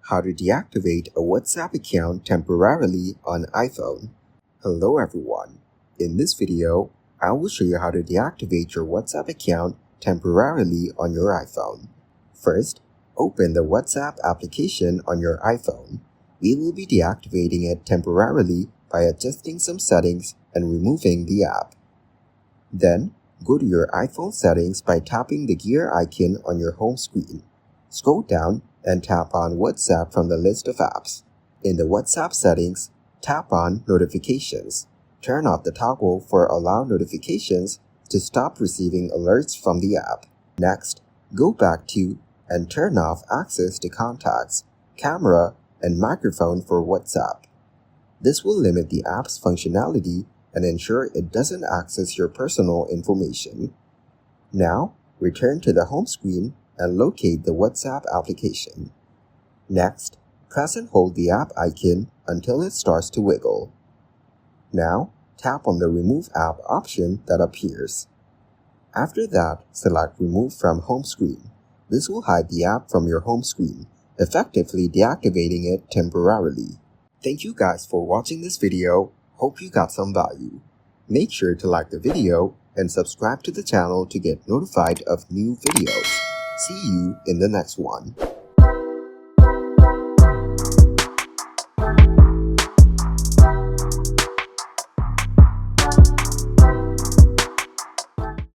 How to deactivate a WhatsApp account temporarily on iPhone. Hello everyone. In this video, I will show you how to deactivate your WhatsApp account temporarily on your iPhone. First, open the WhatsApp application on your iPhone. We will be deactivating it temporarily by adjusting some settings and removing the app. Then, go to your iPhone settings by tapping the gear icon on your home screen. Scroll down and tap on WhatsApp from the list of apps. In the WhatsApp settings, tap on Notifications. Turn off the toggle for Allow Notifications to stop receiving alerts from the app. Next, go back to and turn off access to contacts, camera, and microphone for WhatsApp. This will limit the app's functionality and ensure it doesn't access your personal information. Now, return to the home screen and locate the WhatsApp application. Next, press and hold the app icon until it starts to wiggle. Now, tap on the Remove App option that appears. After that, select Remove from Home Screen. This will hide the app from your home screen, effectively deactivating it temporarily. Thank you guys for watching this video. Hope you got some value. Make sure to like the video and subscribe to the channel to get notified of new videos. See you in the next one.